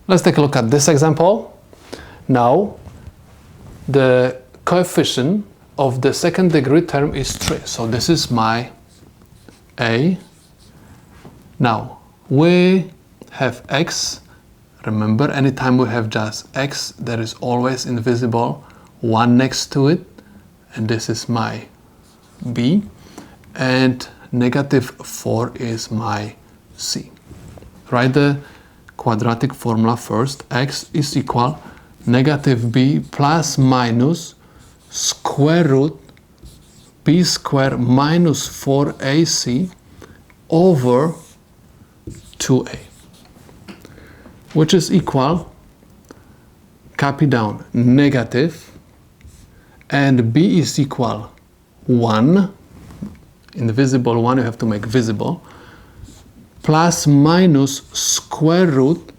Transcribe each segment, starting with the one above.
Let's take a look at this example. Now, the coefficient of the second degree term is 3. So this is my a. Now, we have x. Remember, anytime we have just x, there is always invisible 1 next to it. And this is my b. And -4 is my c. Write the quadratic formula first. X is equal -b plus minus square root b squared minus 4ac over 2a, which is equal, copy down, negative, and b is equal 1, invisible 1 you have to make visible, plus minus square root,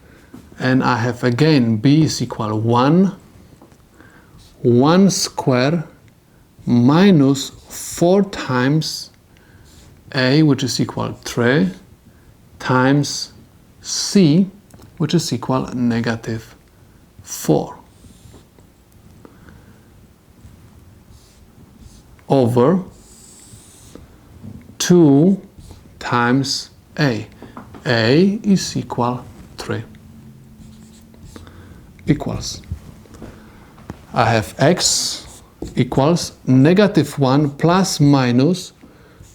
and I have again b is equal 1 square minus 4 times a, which is equal 3, times c, which is equal -4, over 2 times a. A is equal 3. Equals. I have x equals -1 plus minus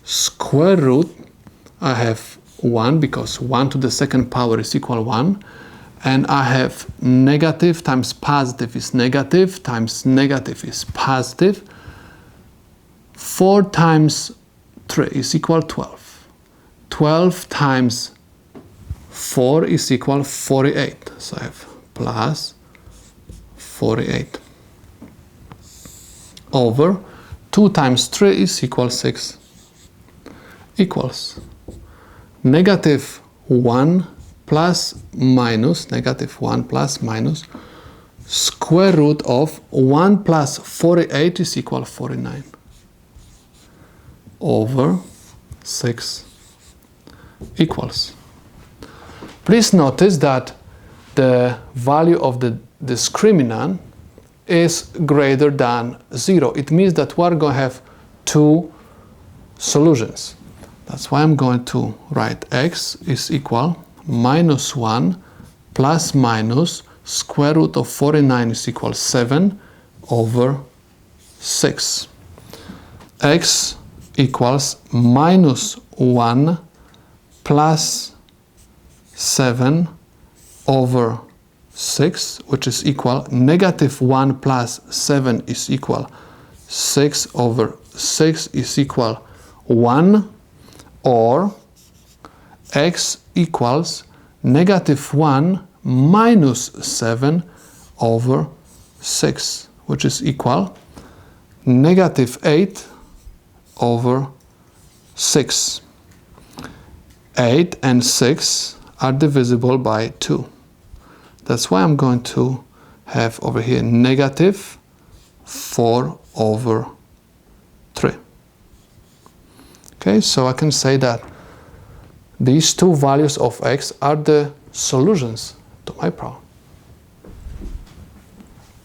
square root. I have 1 because 1 to the second power is equal 1. And I have negative times positive is negative times negative is positive. 4 times 3 is equal 12. 12 times 4 is equal 48. So I have plus 48 over 2 times 3 is equal 6 equals -1 plus minus -1 plus minus square root of 1 plus 48 is equal 49 over 6 equals. Please notice that the value of the discriminant is greater than 0. It means that we're going to have two solutions. That's why I'm going to write x is equal -1 plus minus square root of 49 is equal 7 over 6. X equals -1 plus 7 over 6, which is equal -1 plus 7 is equal 6 over 6 is equal 1, or x equals -1 minus 7 over 6, which is equal -8 over 6. 8 and 6 are divisible by 2. That's why I'm going to have over here -4 over 3. Okay, so I can say that these two values of x are the solutions to my problem.